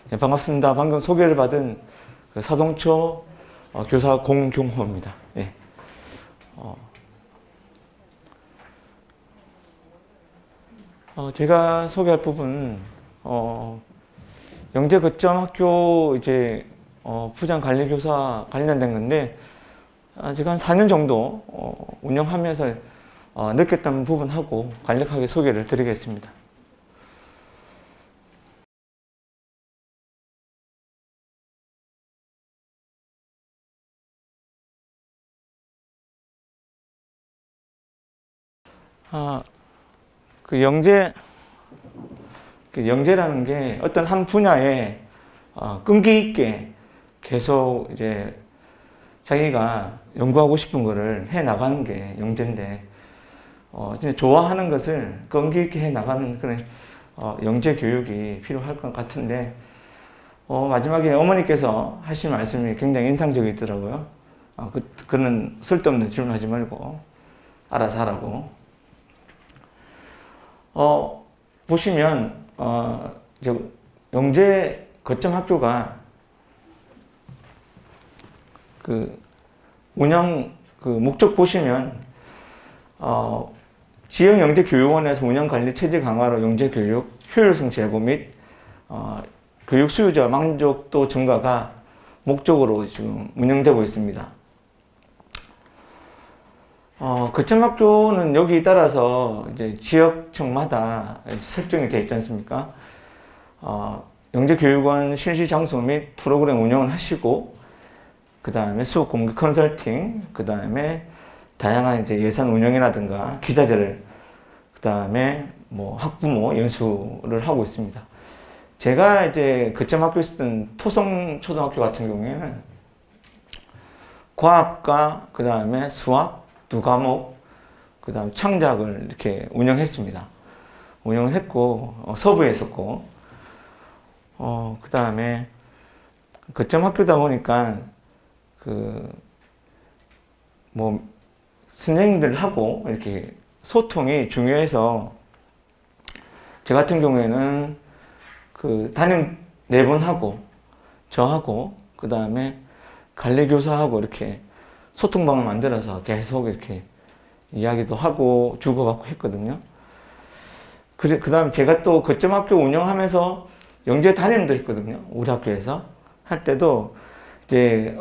네, 반갑습니다. 방금 소개를 받은 그 사동초 교사 공경호입니다. 네. 제가 소개할 부분 영재 거점 학교 이제 부장 관리 교사 관련된 건데 제가 한 4년 정도 운영하면서 느꼈던 부분하고 간략하게 소개를 드리겠습니다. 그 영재라는 게 어떤 한 분야에 끈기 있게 계속 이제 자기가 연구하고 싶은 거를 해 나가는 게 영재인데, 진짜 좋아하는 것을 끈기 있게 해 나가는 그런 영재 교육이 필요할 것 같은데, 마지막에 어머니께서 하신 말씀이 굉장히 인상적이더라고요. 그는 쓸데없는 질문하지 말고 알아서 하라고. 보시면 이제 영재 거점 학교가 그 운영 그 목적 보시면 지역 영재 교육원에서 운영 관리 체제 강화로 영재 교육 효율성 제고 및 교육 수요자 만족도 증가가 목적으로 지금 운영되고 있습니다. 거점 학교는 여기 따라서 이제 지역청마다 설정이 되어 있지 않습니까? 영재교육원 실시 장소 및 프로그램 운영을 하시고, 그 다음에 수업 공개 컨설팅, 그 다음에 다양한 이제 예산 운영이라든가 기자재를, 그 다음에 뭐 학부모 연수를 하고 있습니다. 제가 이제 거점 학교에 있었던 토성 초등학교 같은 경우에는 과학과 그 다음에 수학 두 과목, 그 다음 창작을 이렇게 운영했습니다. 운영을 했고, 서부에 있었고, 그 다음에 거점 학교다 보니까, 선생님들하고 이렇게 소통이 중요해서, 저 같은 경우에는 담임 네 분하고, 저하고, 그 다음에 관리교사하고 이렇게 소통방을 만들어서 계속 이렇게 이야기도 하고 주고받고 했거든요. 그 다음에 제가 또 거점 학교 운영하면서 영재 담임도 했거든요. 우리 학교에서 할 때도 이제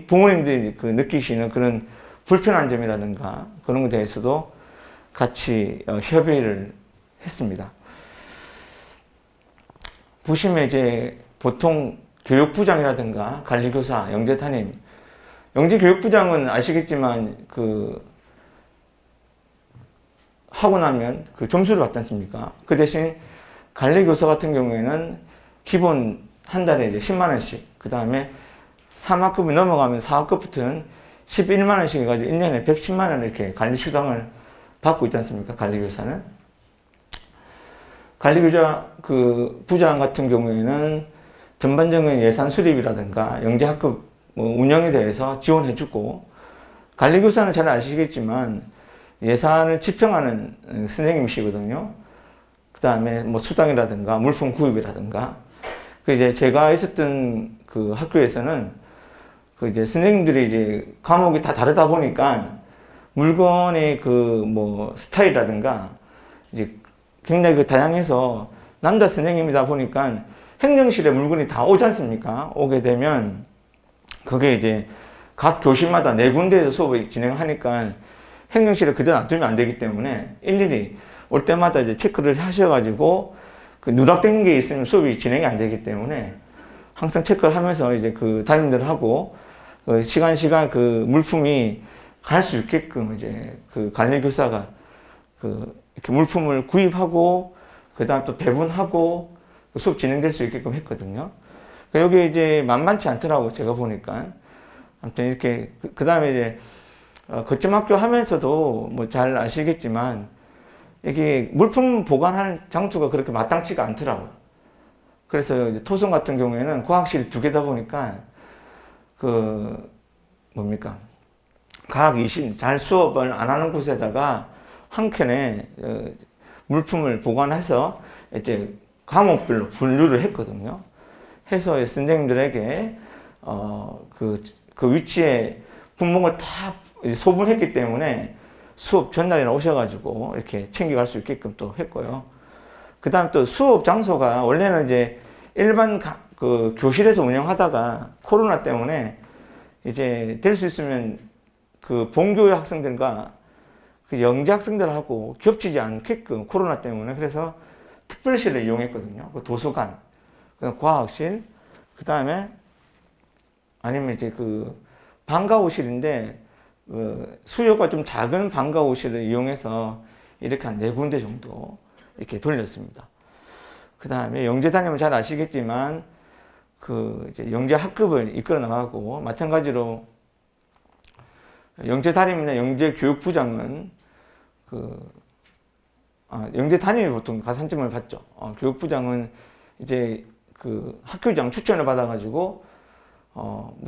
부모님들이 느끼시는 그런 불편한 점이라든가 그런 것에 대해서도 같이 협의를 했습니다. 보시면 이제 보통 교육부장이라든가 관리교사, 영재 담임, 영재교육부장은 아시겠지만 하고 나면 점수를 받지 않습니까? 그 대신 관리교사 같은 경우에는 기본 한 달에 이제 10만 원씩, 그 다음에 3학급이 넘어가면 4학급부터는 11만 원씩 해가지고 1년에 110만 원 이렇게 관리수당을 받고 있지 않습니까? 관리교사는. 관리교사 부장 같은 경우에는 전반적인 예산 수립이라든가 영재학급 운영에 대해서 지원해주고, 관리교사는 잘 아시겠지만 예산을 집행하는 선생님이시거든요. 그 다음에 수당이라든가 물품 구입이라든가. 이제 제가 있었던 그 학교에서는 이제 선생님들이 이제 과목이 다 다르다 보니까 물건의 스타일이라든가 이제 굉장히 다양해서 남자 선생님이다 보니까 행정실에 물건이 다 오지 않습니까? 오게 되면 그게 이제 각 교실마다 네 군데에서 수업을 진행하니까 행정실에 그대로 놔두면 안 되기 때문에 일일이 올 때마다 이제 체크를 하셔가지고 누락된 게 있으면 수업이 진행이 안 되기 때문에 항상 체크를 하면서 이제 담임들하고 시간 물품이 갈 수 있게끔 이제 관리교사가 이렇게 물품을 구입하고 그 다음 또 배분하고 수업 진행될 수 있게끔 했거든요. 여기 이제 만만치 않더라고, 제가 보니까. 아무튼 이렇게, 그 다음에 이제, 거점 학교 하면서도 잘 아시겠지만, 이게 물품 보관하는 장소가 그렇게 마땅치가 않더라고요. 그래서 이제 토성 같은 경우에는 과학실이 두 개다 보니까, 과학 이신, 잘 수업을 안 하는 곳에다가 한 켠에 물품을 보관해서 이제 과목별로 분류를 했거든요. 해서 선생님들에게 그 위치에 분목을 다 소분했기 때문에 수업 전날에는 오셔가지고 이렇게 챙겨갈 수 있게끔 또 했고요. 그 다음 또 수업 장소가 원래는 이제 일반 그 교실에서 운영하다가 코로나 때문에 이제 될 수 있으면 그 본교의 학생들과 그 영재 학생들하고 겹치지 않게끔 코로나 때문에 그래서 특별실을 이용했거든요. 그 도서관, 그 과학실, 그 다음에 아니면 이제 그 방과후실인데 수요가 좀 작은 방과후실을 이용해서 이렇게 한 4군데 정도 이렇게 돌렸습니다. 그 다음에 영재 다니면 잘 아시겠지만 그 이제 영재 학급을 이끌어 나가고 마찬가지로 영재 담임이나 영재 교육부장은 영재 담임이 보통 가산점을 받죠. 교육부장은 이제 그 학교장 추천을 받아가지고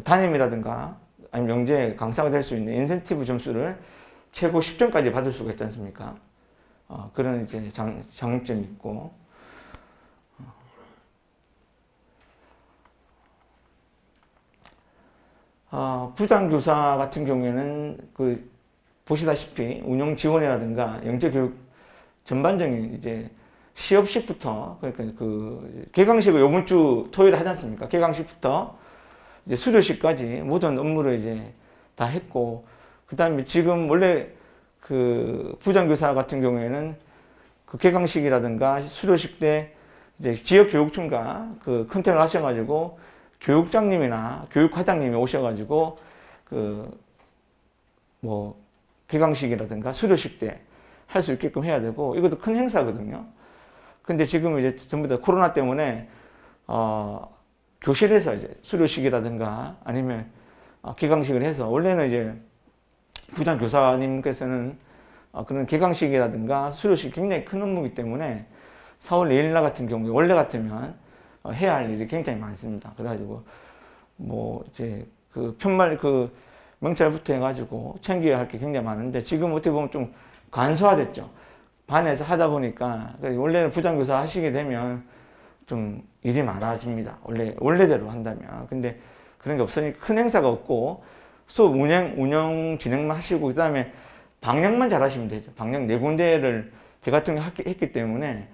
담임이라든가 아니면 영재 강사가 될 수 있는 인센티브 점수를 최고 10점까지 받을 수가 있지 않습니까? 그런 이제 장점이 있고. 부장교사 같은 경우에는 그 보시다시피 운영 지원이라든가 영재 교육 전반적인 이제 시업식부터 그러니까 그 개강식을 이번 주 토요일에 하지 않습니까? 개강식부터 이제 수료식까지 모든 업무를 이제 다 했고, 그 다음에 지금 원래 그 부장교사 같은 경우에는 그 개강식이라든가 수료식 때 이제 지역교육청과 그 컨택을 하셔가지고 교육장님이나 교육과장님이 오셔가지고 그 뭐 개강식이라든가 수료식 때 할 수 있게끔 해야 되고, 이것도 큰 행사거든요. 근데 지금 이제 전부 다 코로나 때문에 교실에서 이제 수료식이라든가 아니면 개강식을 해서, 원래는 이제 부장 교사님께서는 그런 개강식이라든가 수료식 굉장히 큰 업무이기 때문에 4월 4일 날 같은 경우에 원래 같으면 해야 할 일이 굉장히 많습니다. 그래가지고 뭐 이제 그 편말 그 명찰부터 해가지고 챙겨야 할 게 굉장히 많은데 지금 어떻게 보면 좀 간소화됐죠. 반에서 하다 보니까 원래는 부장교사 하시게 되면 좀 일이 많아집니다. 원래대로 한다면. 근데 그런 게 없으니까 큰 행사가 없고 수업 운영 진행만 하시고 그 다음에 방역만 잘 하시면 되죠. 방역 4군데를 제 같은 게 했기 때문에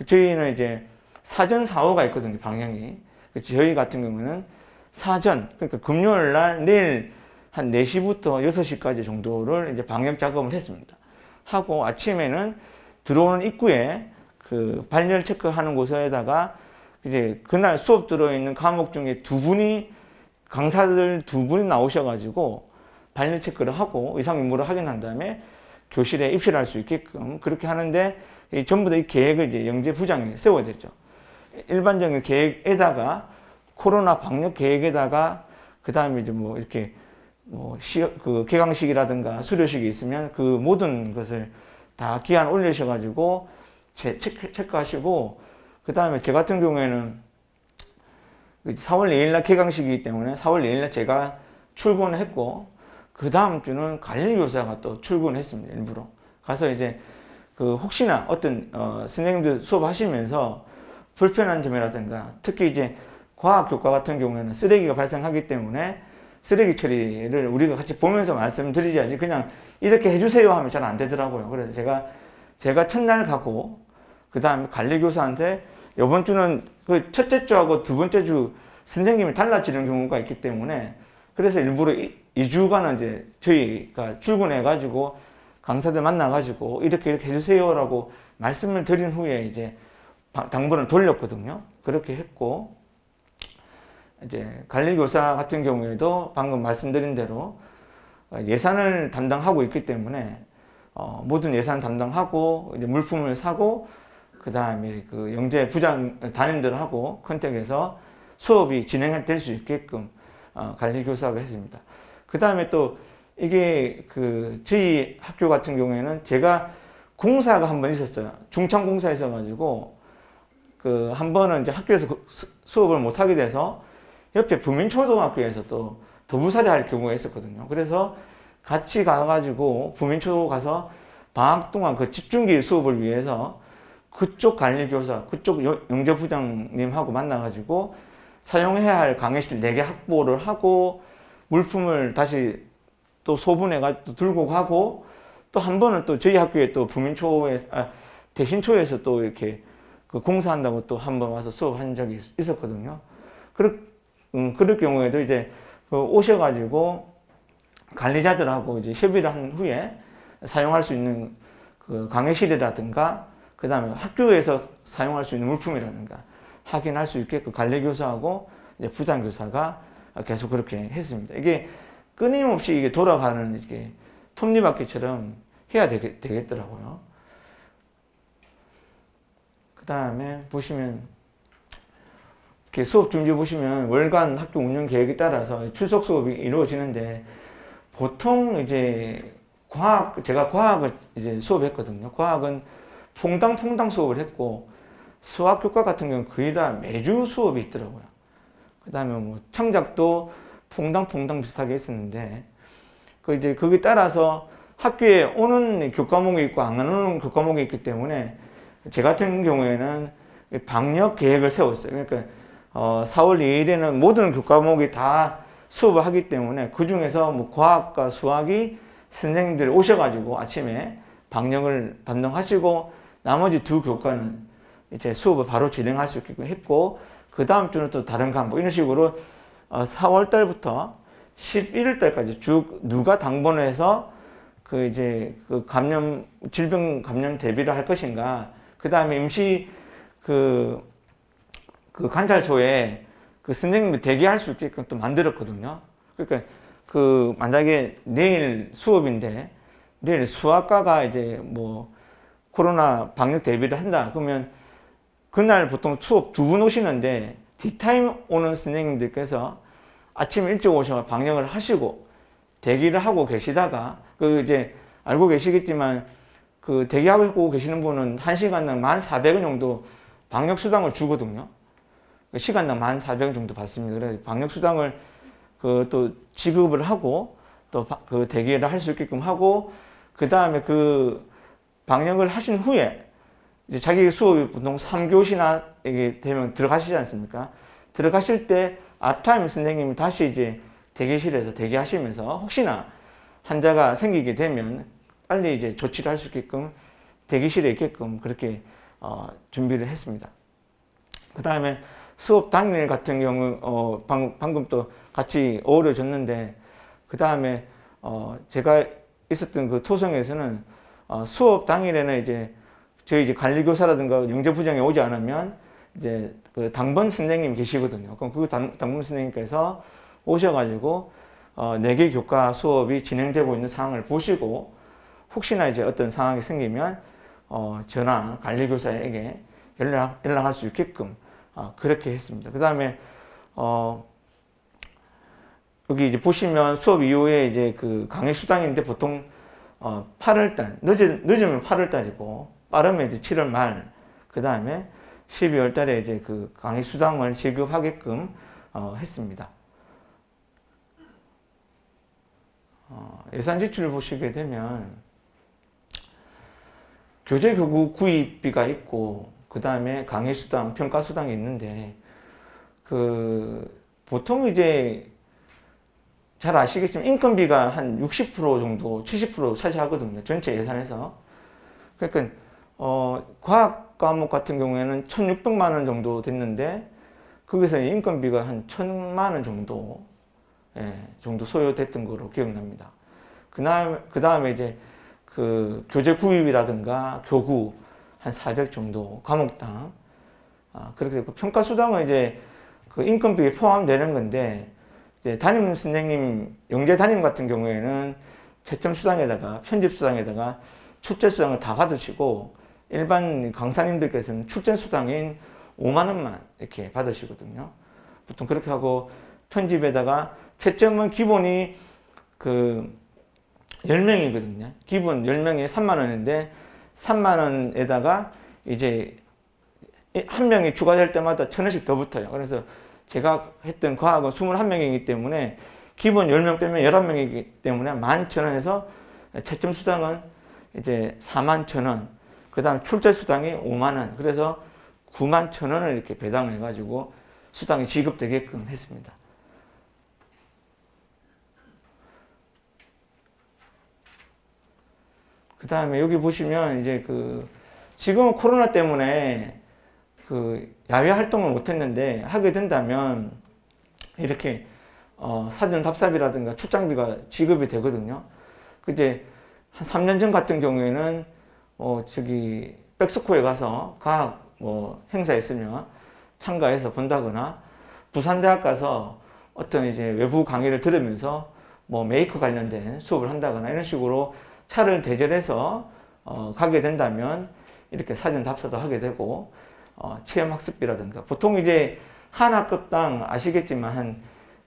저희는 이제 사전 4호가 있거든요. 방역이. 저희 같은 경우는 사전, 그러니까 금요일 날 내일 한 4시부터 6시까지 정도를 이제 방역 작업을 했습니다. 하고 아침에는 들어오는 입구에 그 발열 체크하는 곳에다가 이제 그날 수업 들어있는 과목 중에 강사들 2분이 나오셔가지고 발열 체크를 하고 의상 유무를 확인한 다음에 교실에 입실할 수 있게끔 그렇게 하는데 전부 다 이 계획을 이제 영재 부장이 세워야 되죠. 일반적인 계획에다가 코로나 방역 계획에다가 그 다음에 이제 뭐 이렇게 그 개강식이라든가 수료식이 있으면 그 모든 것을 다 기한 올리셔가지고 체크하시고, 그 다음에 제 같은 경우에는 4월 4일 날 개강식이기 때문에 4월 4일 날 제가 출근을 했고, 그 다음 주는 관리교사가 또 출근했습니다. 일부러 가서 이제 그 혹시나 어떤 선생님들 수업하시면서 불편한 점이라든가 특히 이제 과학교과 같은 경우에는 쓰레기가 발생하기 때문에 쓰레기 처리를 우리가 같이 보면서 말씀드리지 그냥 이렇게 해주세요 하면 잘 안 되더라고요. 그래서 제가 첫날 가고 그 다음에 관리교사한테 이번 주는 그 첫째 주하고 두 번째 주 선생님이 달라지는 경우가 있기 때문에 그래서 일부러 2주간은 이제 저희가 출근해가지고 강사들 만나가지고 이렇게 해주세요라고 말씀을 드린 후에 이제 당번을 돌렸거든요. 그렇게 했고, 이제 관리교사 같은 경우에도 방금 말씀드린 대로 예산을 담당하고 있기 때문에 모든 예산 담당하고 이제 물품을 사고 그 다음에 그 영재 부장 담임들하고 컨택해서 수업이 진행될 수 있게끔 관리교사가 했습니다. 그 다음에 또 이게 그 저희 학교 같은 경우에는 제가 공사가 한 번 있었어요. 중창공사 있어가지고 그 한 번은 이제 학교에서 수업을 못 하게 돼서 옆에 부민초등학교에서 또 도부살이 할 경우가 있었거든요. 그래서 같이 가가지고 부민초 가서 방학 동안 그 집중기 수업을 위해서 그쪽 관리교사, 그쪽 영재부장님하고 만나가지고 사용해야 할 강의실 4개 확보를 하고 물품을 다시 또 소분해가지고 들고 가고 또 한 번은 또 저희 학교에 또 대신초에서 또 이렇게 그 공사한다고 또 한 번 와서 수업한 적이 있었거든요. 그럴 경우에도 이제 오셔가지고 관리자들하고 이제 협의를 한 후에 사용할 수 있는 그 강의실이라든가 그 다음에 학교에서 사용할 수 있는 물품이라든가 확인할 수 있게끔 관리교사하고 이제 부장교사가 계속 그렇게 했습니다. 이게 끊임없이 이게 돌아가는 이게 톱니바퀴처럼 해야 되겠더라고요. 그 다음에 보시면 이렇게 수업 준비 보시면 월간 학교 운영 계획에 따라서 출석 수업이 이루어지는데 보통 이제 제가 과학을 이제 수업했거든요. 과학은 퐁당 수업을 했고 수학 교과 같은 경우는 거의 다 매주 수업이 있더라고요. 그 다음에 뭐 창작도 퐁당 비슷하게 했었는데 이제 거기에 따라서 학교에 오는 교과목이 있고 안 오는 교과목이 있기 때문에 제 같은 경우에는 방역 계획을 세웠어요. 그러니까 4월 2일에는 모든 교과목이 다 수업을 하기 때문에 그 중에서 뭐 과학과 수학이 선생님들이 오셔가지고 아침에 방역을 담당하시고 나머지 2 교과는 이제 수업을 바로 진행할 수 있게끔 했고 그 다음 주는 또 다른 과목 이런 식으로 4월 달부터 11월 달까지 쭉 누가 당번을 해서 그 이제 그 질병 감염 대비를 할 것인가 그 다음에 임시 그 관찰소에 그 선생님이 대기할 수 있게끔 또 만들었거든요. 그러니까 만약에 내일 수업인데 내일 수학과가 이제 뭐 코로나 방역 대비를 한다 그러면 그날 보통 수업 2분 오시는데 뒷타임 오는 선생님들께서 아침 일찍 오셔서 방역을 하시고 대기를 하고 계시다가 이제 알고 계시겠지만 그 대기하고 계시는 분은 1시간당 1,400원 정도 방역 수당을 주거든요. 시간당 1,400원 정도 받습니다. 그래서 방역 수당을 또 지급을 하고 또 그 대기를 할 수 있게끔 하고 그 다음에 그 방역을 하신 후에 이제 자기 수업이 보통 3교시나 이게 되면 들어가시지 않습니까? 들어가실 때 앞타임 선생님이 다시 이제 대기실에서 대기하시면서 혹시나 환자가 생기게 되면 빨리 이제 조치를 할 수 있게끔 대기실에 있게끔 그렇게 준비를 했습니다. 그 다음에 수업 당일 같은 경우 방금 또 같이 어우러졌는데 그 다음에 제가 있었던 그 토성에서는 수업 당일에는 이제 저희 이제 관리교사라든가 영재부장이 오지 않으면 이제 그 당번 선생님 계시거든요. 그럼 그 당번 선생님께서 오셔가지고 4개 교과 수업이 진행되고 있는 상황을 보시고 혹시나 이제 어떤 상황이 생기면 저나 관리교사에게 연락할 수 있게끔 그렇게 했습니다. 그 다음에 여기 이제 보시면 수업 이후에 이제 그 강의 수당인데 보통 8월달 늦으면 8월달이고 빠르면 이제 7월 말 그 다음에 12월 달에 이제 그 강의 수당을 지급하게끔 했습니다. 예산 지출을 보시게 되면 교재 교구 구입비가 있고 그 다음에 강의 수당, 평가 수당이 있는데 보통 이제 잘 아시겠지만 인건비가 한 60% 정도, 70% 차지하거든요. 전체 예산에서. 그러니까 과학 과목 같은 경우에는 1,600만 원 정도 됐는데 거기서 인건비가 한 1,000만 원 정도 정도 소요됐던 거로 기억납니다. 그 다음에 이제 그 교재 구입이라든가 교구 한 400 정도 과목당 그렇게 되고 평가 수당은 이제 그 인건비에 포함되는 건데 이제 담임 선생님 영재 담임 같은 경우에는 채점 수당에다가 편집 수당에다가 출제 수당을 다 받으시고 일반 강사님들께서는 출제 수당인 5만 원만 이렇게 받으시거든요. 보통 그렇게 하고 편집에다가 채점은 기본이 그 10명이거든요. 기본 10명에 3만 원인데 3만 원에다가 이제 한 명이 추가될 때마다 1,000원씩 더 붙어요. 그래서 제가 했던 과학은 21명이기 때문에 기본 10명 빼면 11명이기 때문에 11,000원에서 채점 수당은 이제 41,000원. 그 다음 출제 수당이 5만 원. 그래서 9만 1,000원을 이렇게 배당을 해가지고 수당이 지급되게끔 했습니다. 그 다음에 여기 보시면 이제 지금은 코로나 때문에 야외 활동을 못했는데 하게 된다면 이렇게 사전 답사비라든가 출장비가 지급이 되거든요. 근데 한 3년 전 같은 경우에는 저기 백스코에 가서 과학 행사 있으면 참가해서 본다거나 부산대학 가서 어떤 이제 외부 강의를 들으면서 메이커 관련된 수업을 한다거나 이런 식으로 차를 대절해서 가게 된다면 이렇게 사전 답사도 하게 되고 체험 학습비라든가 보통 이제 한 학급당 아시겠지만 한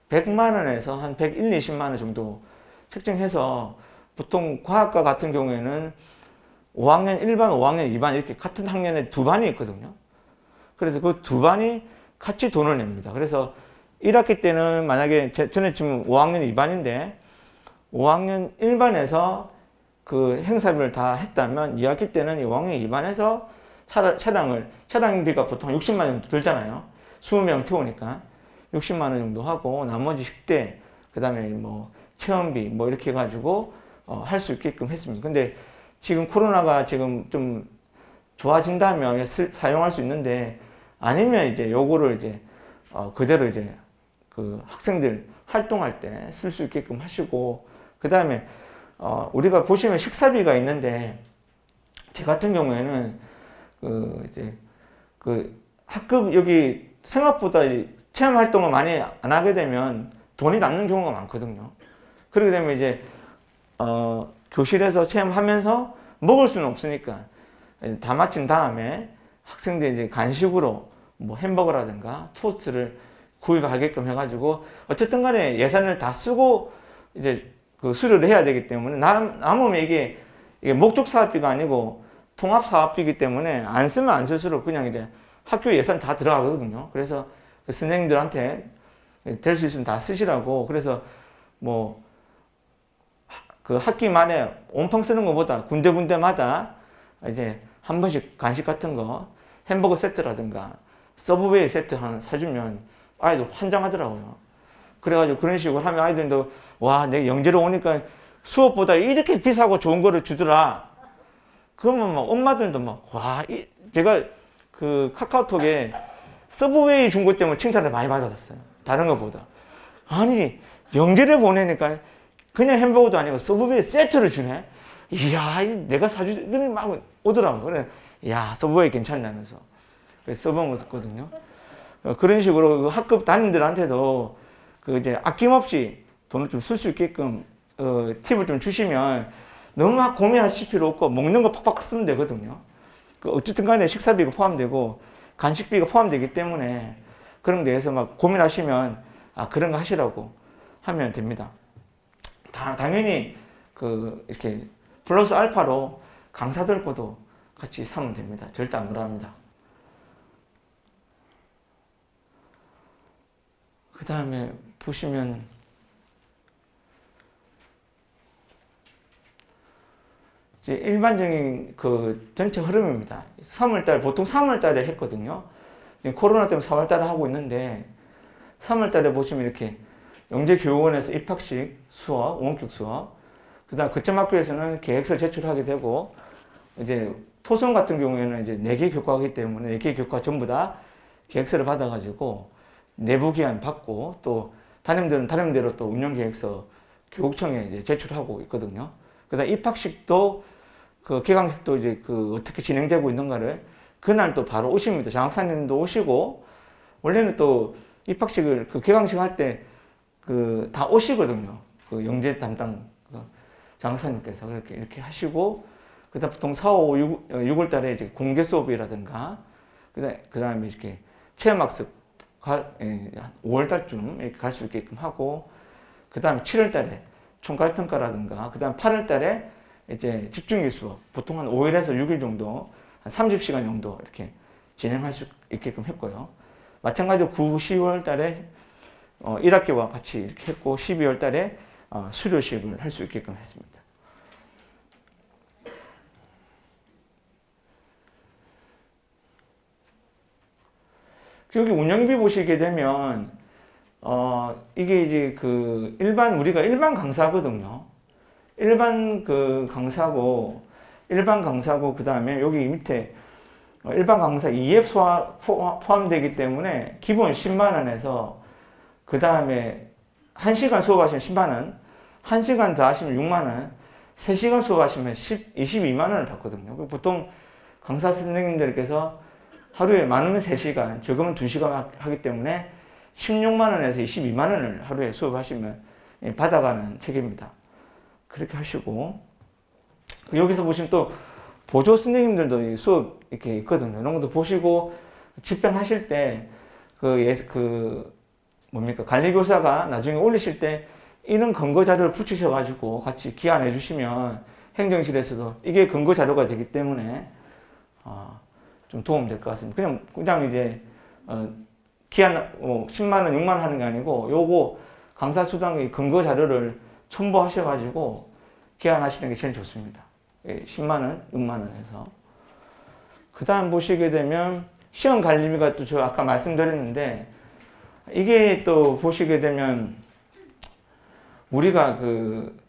100만 원에서 한 110, 20만 원 정도 책정해서 보통 과학과 같은 경우에는 5학년 1반, 5학년 2반 이렇게 같은 학년에 두 반이 있거든요. 그래서 그 두 반이 같이 돈을 냅니다. 그래서 1학기 때는 만약에 저는 지금 5학년 2반인데 5학년 1반에서 그 행사비를 다 했다면 2학기 때는 5학년 2반에서 차량비가 보통 60만 원 정도 들잖아요. 20명 태우니까 60만 원 정도 하고 나머지 식대 그 다음에 체험비 이렇게 해가지고 할 수 있게끔 했습니다. 근데 지금 코로나가 지금 좀 좋아진다면 사용할 수 있는데 아니면 이제 요거를 이제 그대로 이제 학생들 활동할 때 쓸 수 있게끔 하시고 그 다음에 우리가 보시면 식사비가 있는데 제 같은 경우에는 이제 학급 여기 생각보다 체험 활동을 많이 안 하게 되면 돈이 남는 경우가 많거든요. 그렇게 되면 이제 교실에서 체험하면서 먹을 수는 없으니까 다 마친 다음에 학생들이 이제 간식으로 햄버거라든가 토스트를 구입하게끔 해가지고 어쨌든 간에 예산을 다 쓰고 이제 수료를 해야 되기 때문에 남으면 이게 목적 사업비가 아니고 통합 사업비이기 때문에 안 쓰면 안 쓸수록 그냥 이제 학교 예산 다 들어가거든요. 그래서 선생님들한테 될 수 있으면 다 쓰시라고 그래서 학기 말에 온팡 쓰는 것보다 군데군데마다 이제 한 번씩 간식 같은 거 햄버거 세트라든가 서브웨이 세트 하나 사주면 아이들 환장하더라고요. 그래가지고 그런 식으로 하면 아이들도 와, 내가 영재로 오니까 수업보다 이렇게 비싸고 좋은 거를 주더라. 그러면 엄마들도 와, 제가 카카오톡에 서브웨이 준 것 때문에 칭찬을 많이 받았어요. 다른 것보다. 아니, 영재를 보내니까 그냥 햄버거도 아니고 서브웨이 세트를 주네. 이야, 내가 사주더니 막 오더라고. 그래, 야, 서브웨이 괜찮다면서. 그래서 써먹었거든요. 그런 식으로 학급 담임들한테도 이제 아낌없이 돈을 좀 쓸 수 있게끔 팁을 좀 주시면 너무 막 고민하실 필요 없고 먹는 거 팍팍 쓰면 되거든요. 어쨌든 간에 식사비가 포함되고 간식비가 포함되기 때문에 그런 데에서 막 고민하시면 그런 거 하시라고 하면 됩니다. 당연히 이렇게 플러스 알파로 강사들 거도 같이 사면 됩니다. 절대 안 그럽니다. 그 다음에 보시면 이제 일반적인 전체 흐름입니다. 3월달 보통 3월달에 했거든요. 지금 코로나 때문에 4월달에 하고 있는데 3월달에 보시면 이렇게 영재교육원에서 입학식 수업, 원격 수업, 그다음 거점 학교에서는 계획서를 제출하게 되고 이제 토성 같은 경우에는 이제 4개 교과이기 때문에 4개 교과 전부 다 계획서를 받아가지고 내부 기한 받고 또 담임들은 담임대로 또 운영 계획서 교육청에 이제 제출하고 있거든요. 그다음 입학식도 개강식도 이제 어떻게 진행되고 있는가를 그날 또 바로 오십니다. 장학사님도 오시고 원래는 또 입학식을 개강식 할 때 다 오시거든요. 영재 담당 장학사님께서 이렇게 하시고 그다음 보통 4, 5, 6월 달에 이제 공개 수업이라든가 그다음에 이렇게 체험학습 5월 달쯤 이렇게 갈 수 있게끔 하고 그다음에 7월 달에 총괄평가라든가 그다음 8월 달에 이제 집중기 수업 보통 한 5일에서 6일 정도 한 30시간 정도 이렇게 진행할 수 있게끔 했고요. 마찬가지로 9, 10월 달에 1학기와 같이 이렇게 했고 12월 달에 수료식을 할 수 있게끔 했습니다. 여기 운영비 보시게 되면 이게 이제 그 우리가 일반 강사거든요. 일반 강사고 그 다음에 여기 밑에 일반 강사 2F 포함되기 때문에 기본 10만 원에서 그 다음에 1시간 수업하시면 10만 원, 1시간 더 하시면 6만 원, 3시간 수업하시면 22만 원을 받거든요. 보통 강사 선생님들께서 하루에 많으면 3시간, 적으면 2시간 하기 때문에 16만 원에서 22만 원을 하루에 수업하시면 받아가는 책입니다. 그렇게 하시고, 여기서 보시면 또 보조 선생님들도 수업 이렇게 있거든요. 이런 것도 보시고 집행하실 때 관리교사가 나중에 올리실 때 이런 근거 자료를 붙이셔가지고 같이 기한해 주시면 행정실에서도 이게 근거 자료가 되기 때문에 좀 도움 될 것 같습니다. 그냥 이제 기한 10만 원, 6만 원 하는 게 아니고 요거 강사 수당의 근거 자료를 첨부하셔가지고 기한하시는 게 제일 좋습니다. 10만 원, 6만 원 해서. 그 다음 보시게 되면 시험 관리비가 또 제가 아까 말씀드렸는데 이게 또 보시게 되면 우리가 그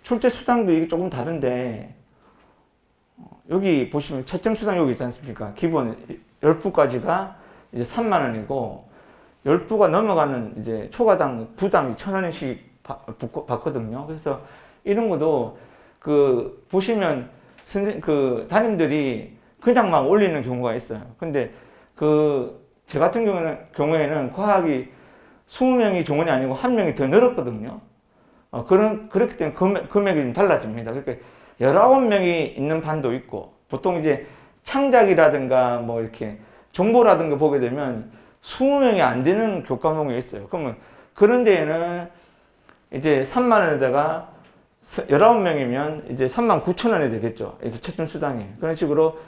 출제 수당도 이게 조금 다른데 여기 보시면 채점 수당 여기 있지 않습니까? 기본 10부까지가 이제 3만 원이고 10부가 넘어가는 이제 초과당 부당 1,000원씩 받거든요. 그래서 이런 것도 보시면 담임들이 그냥 막 올리는 경우가 있어요. 근데 제 같은 경우에는 과학이 20명이 종원이 아니고 1명이 더 늘었거든요. 그렇기 때문에 금액이 좀 달라집니다. 그러니까 19명이 있는 반도 있고, 보통 이제 창작이라든가 뭐 이렇게 정보라든가 보게 되면 20명이 안 되는 교과목이 있어요. 그러면 그런 데에는 이제 3만 원에다가 19명이면 이제 39,000원이 되겠죠. 이렇게 채점 수당이. 그런 식으로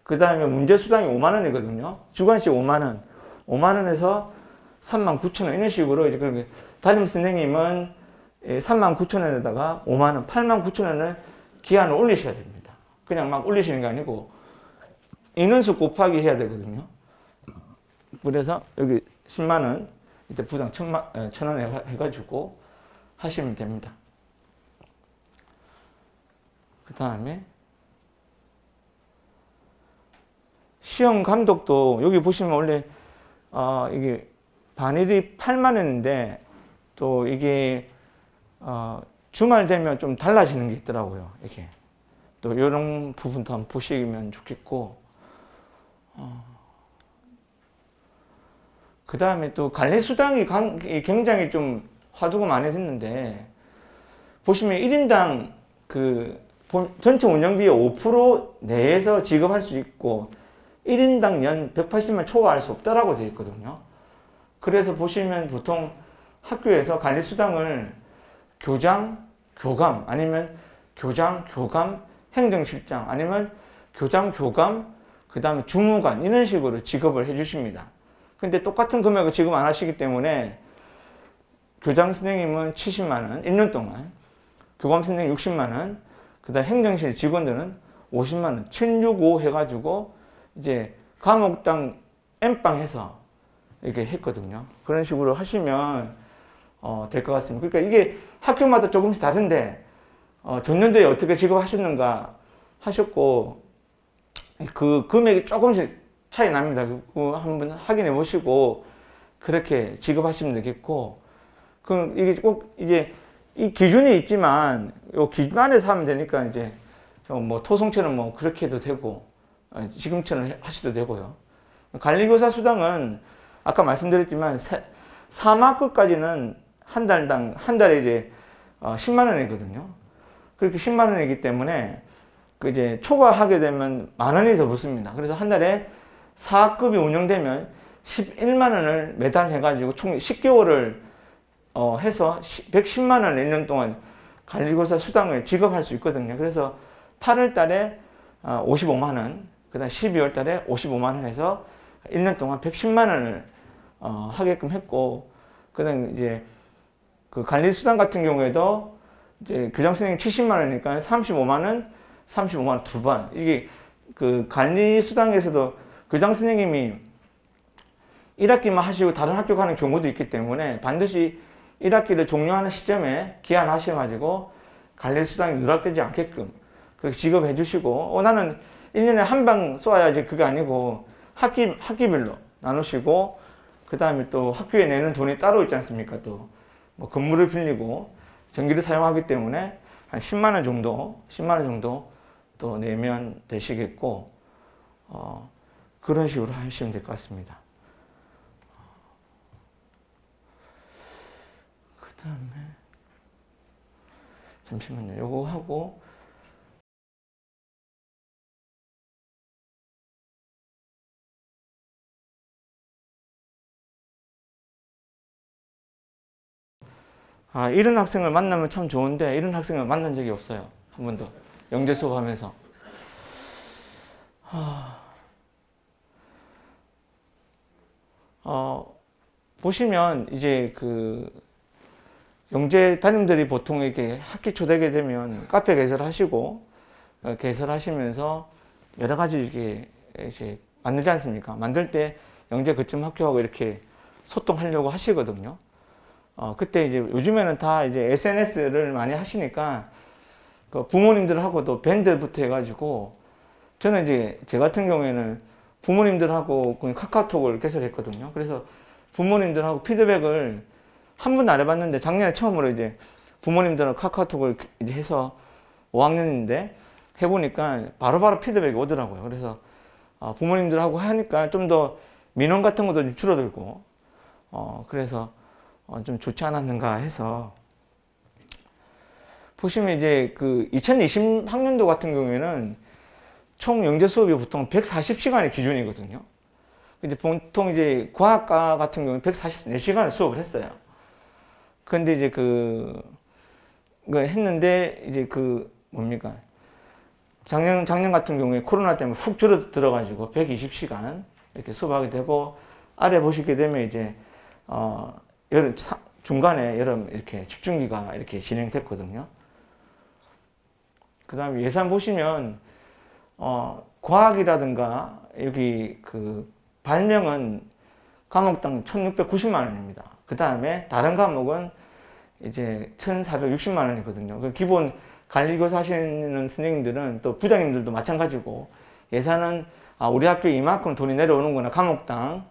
그 다음에 문제 수당이 5만 원이거든요. 주관식 5만 원. 5만 원에서 39,000원 이런 식으로 이제 담임 선생님은 39,000원에다가 5만 원, 89,000원을 기한을 올리셔야 됩니다. 그냥 막 올리시는 게 아니고 인원수 곱하기 해야 되거든요. 그래서 여기 10만 원 이제 부당 1,000원 해가지고 하시면 됩니다. 그 다음에 시험 감독도 여기 보시면 원래 이게 반일이 8만 원인데 또 이게 주말 되면 좀 달라지는 게 있더라고요. 이게 또 이런 부분도 한번 보시면 좋겠고, 그 다음에 또 관리 수당이 굉장히 좀 화두가 많이 됐는데 보시면 1인당 전체 운영비의 5% 내에서 지급할 수 있고 1인당 연 180만 초과할 수 없다라고 되어 있거든요. 그래서 보시면 보통 학교에서 관리 수당을 교장, 교감 아니면 교장, 교감, 행정실장 아니면 교장, 교감 그 다음에 주무관 이런 식으로 지급을 해 주십니다. 근데 똑같은 금액을 지급 안 하시기 때문에 교장 선생님은 70만 원 1년 동안, 교감 선생님 60만 원, 그 다음 행정실 직원들은 50만 원, 765 해가지고 이제 과목당 N빵 해서 이렇게 했거든요. 그런 식으로 하시면 될 것 같습니다. 그러니까 이게 학교마다 조금씩 다른데 전년도에 어떻게 지급하셨는가 하셨고 그 금액이 조금씩 차이 납니다. 그거 한번 확인해 보시고 그렇게 지급하시면 되겠고, 그럼 이게 꼭 이제 이 기준이 있지만 이 기준 안에서 하면 되니까 이제 뭐 토송처럼 뭐 그렇게 해도 되고 지금처럼 하셔도 되고요. 관리교사 수당은 아까 말씀드렸지만 3학급까지는 한 달에 이제 10만 원이거든요. 그렇게 10만 원이기 때문에 이제 초과하게 되면 만 원이 더 붙습니다. 그래서 한 달에 4학급이 운영되면 11만 원을 매달 해가지고 총 10개월을 해서 110만 원을 1년 동안 관리교사 수당을 지급할 수 있거든요. 그래서 8월 달에 55만 원, 그 다음 12월 달에 55만 원 해서 1년 동안 110만 원을 하게끔 했고, 그 다음 이제 그 관리수당 같은 경우에도 이제 교장 선생님 70만 원이니까 35만 원 두 번. 이게 그 관리수당에서도 교장 선생님이 1학기만 하시고 다른 학교 가는 경우도 있기 때문에 반드시 1학기를 종료하는 시점에 기한하셔가지고 관리수당이 누락되지 않게끔 그렇게 지급해 주시고, 나는 1년에 한 방 쏘아야지 그게 아니고 학기별로 나누시고, 그 다음에 또 학교에 내는 돈이 따로 있지 않습니까? 또 뭐 건물을 빌리고 전기를 사용하기 때문에 한 10만 원 정도 또 내면 되시겠고, 그런 식으로 하시면 될 것 같습니다. 그 다음에 잠시만요. 요거 하고 이런 학생을 만나면 참 좋은데 이런 학생을 만난 적이 없어요. 한 번도. 영재 수업하면서. 보시면 이제 그 영재 담임들이 보통 이렇게 학기 초되게 되면 카페 개설하시고 개설하시면서 여러 가지 이렇게 이제 만들지 않습니까? 만들 때 영재 거점 학교하고 이렇게 소통하려고 하시거든요. 그때 이제 요즘에는 다 이제 SNS를 많이 하시니까 그 부모님들하고도 밴드부터 해가지고, 저는 이제 제 같은 경우에는 부모님들하고 카카오톡을 개설했거든요. 그래서 부모님들하고 피드백을 한 번도 안 해봤는데 작년에 처음으로 이제 부모님들하고 카카오톡을 이제 해서 5학년인데 해보니까 바로바로 피드백이 오더라고요. 그래서 부모님들하고 하니까 좀 더 민원 같은 것도 좀 줄어들고, 그래서 좀 좋지 않았는가 해서. 보시면 이제 그 2020학년도 같은 경우에는 총 영재 수업이 보통 140시간이 기준이거든요. 근데 보통 이제 과학과 같은 경우는 144시간을 수업을 했어요. 근데 이제 그 했는데 이제 그 뭡니까? 작년 같은 경우에 코로나 때문에 훅 줄어들어가지고 120시간 이렇게 수업하게 되고, 아래 보시게 되면 이제 여름 중간에 여름 이렇게 집중기가 이렇게 진행됐거든요. 그 다음에 예산 보시면 과학이라든가 여기 그 발명은 과목당 1,690만 원입니다. 그 다음에 다른 과목은 이제 1,460만 원이거든요. 기본 관리교사 하시는 선생님들은 또 부장님들도 마찬가지고, 예산은 우리 학교에 이만큼 돈이 내려오는구나 과목당.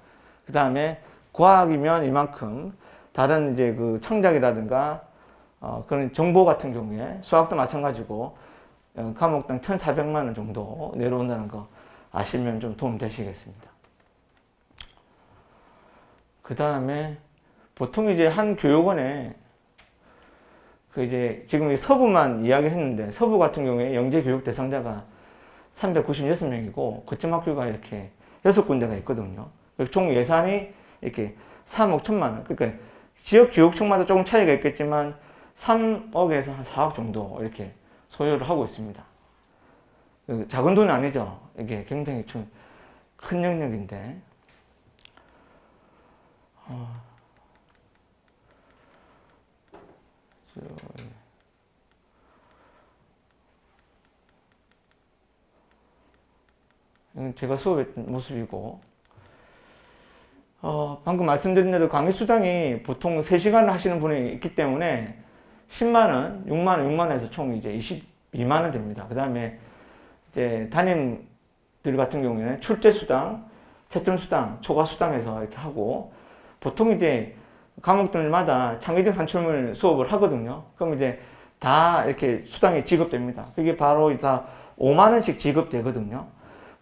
그 다음에 과학이면 이만큼, 다른 이제 그 창작이라든가 그런 정보 같은 경우에 수학도 마찬가지고 과목당 1,400만 원 정도 내려온다는 거 아시면 좀 도움 되시겠습니다. 그 다음에 보통 이제 한 교육원에 그 이제 지금 서부만 이야기를 했는데, 서부 같은 경우에 영재 교육 대상자가 396명이고 거점 학교가 이렇게 6군데가 있거든요. 총 예산이 이렇게 3억 1천만 원. 그러니까 지역 교육청마다 조금 차이가 있겠지만 3억에서 한 4억 정도 이렇게 소요를 하고 있습니다. 작은 돈이 아니죠. 이게 굉장히 큰 영역인데. 이건 제가 수업했던 모습이고, 방금 말씀드린 대로 강의수당이 보통 3시간을 하시는 분이 있기 때문에 10만원, 6만원, 6만원에서 총 이제 22만원 됩니다. 그 다음에 이제 담임들 같은 경우에는 출제수당, 채점수당, 초과수당해서 이렇게 하고, 보통 이제 과목들마다 창의적 산출물 수업을 하거든요. 그럼 이제 다 이렇게 수당이 지급됩니다. 그게 바로 다 5만원씩 지급되거든요.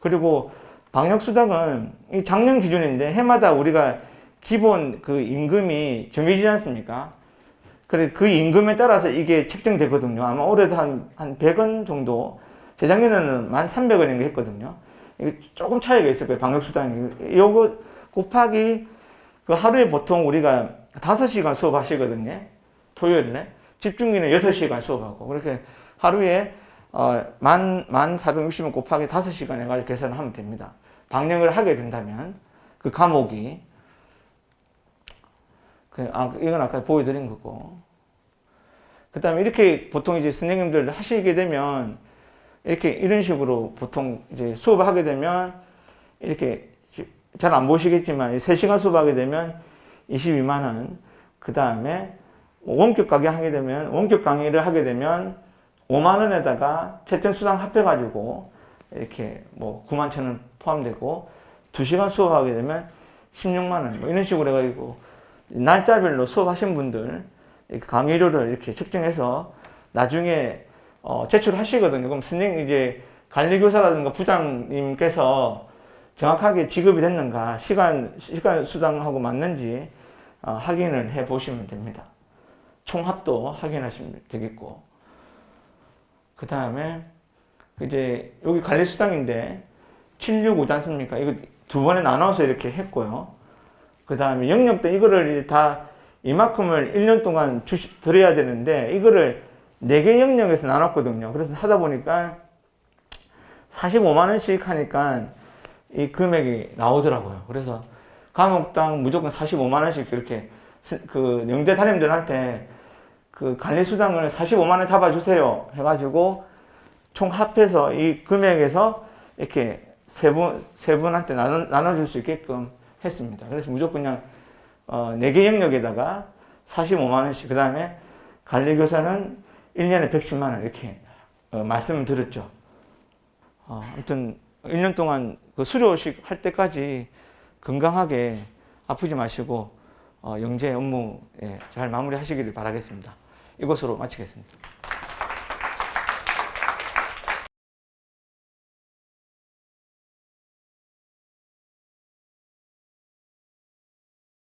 그리고 방역수당은 이 작년 기준인데 해마다 우리가 기본 그 임금이 정해지지 않습니까? 그래, 그 임금에 따라서 이게 책정되거든요. 아마 올해도 한 100원 정도, 재작년에는 1,300원인가 했거든요. 이게 조금 차이가 있을 거예요, 방역수당이. 요거 곱하기 그 하루에 보통 우리가 5시간 수업하시거든요. 토요일에. 집중기는 6시간 수업하고. 그렇게 하루에 1,460원 곱하기 5시간 해가지고 계산을 하면 됩니다. 방영을 하게 된다면 그 과목이. 이건 아까 보여드린 거고. 그 다음에 이렇게 보통 이제 선생님들 하시게 되면 이렇게 이런 식으로 보통 이제 수업을 하게 되면 이렇게 잘 안 보시겠지만 3시간 수업하게 되면 22만 원, 그 다음에 원격 강의 하게 되면 원격 강의를 하게 되면 5만 원에다가 채점 수당 합해가지고 이렇게 뭐 9만 천 원 포함되고 2시간 수업하게 되면 16만 원 뭐 이런 식으로 해가지고 날짜별로 수업하신 분들 강의료를 이렇게 책정해서 나중에 제출하시거든요. 그럼 선생님 이제 관리교사라든가 부장님께서 정확하게 지급이 됐는가 시간 수당하고 맞는지 확인을 해 보시면 됩니다. 총합도 확인하시면 되겠고, 그 다음에 이제 여기 관리수당인데 765지 않습니까? 이거 두 번에 나눠서 이렇게 했고요. 그 다음에 영역도 이거를 다 이만큼을 1년 동안 드려야 되는데 이거를 4개 영역에서 나눴거든요. 그래서 하다 보니까 45만 원씩 하니까 이 금액이 나오더라고요. 그래서 과목당 무조건 45만 원씩 이렇게 그 영재 담임들한테 그 관리수당을 45만 원 잡아주세요 해가지고 총 합해서 이 금액에서 이렇게 세 분한테 나눠줄 수 있게끔 했습니다. 그래서 무조건 그냥 4개 영역에다가 45만 원씩, 그 다음에 관리교사는 1년에 110만 원 이렇게 말씀을 드렸죠. 아무튼 1년 동안 그 수료식 할 때까지 건강하게 아프지 마시고 영재 업무 잘 마무리하시기를 바라겠습니다. 이것으로 마치겠습니다.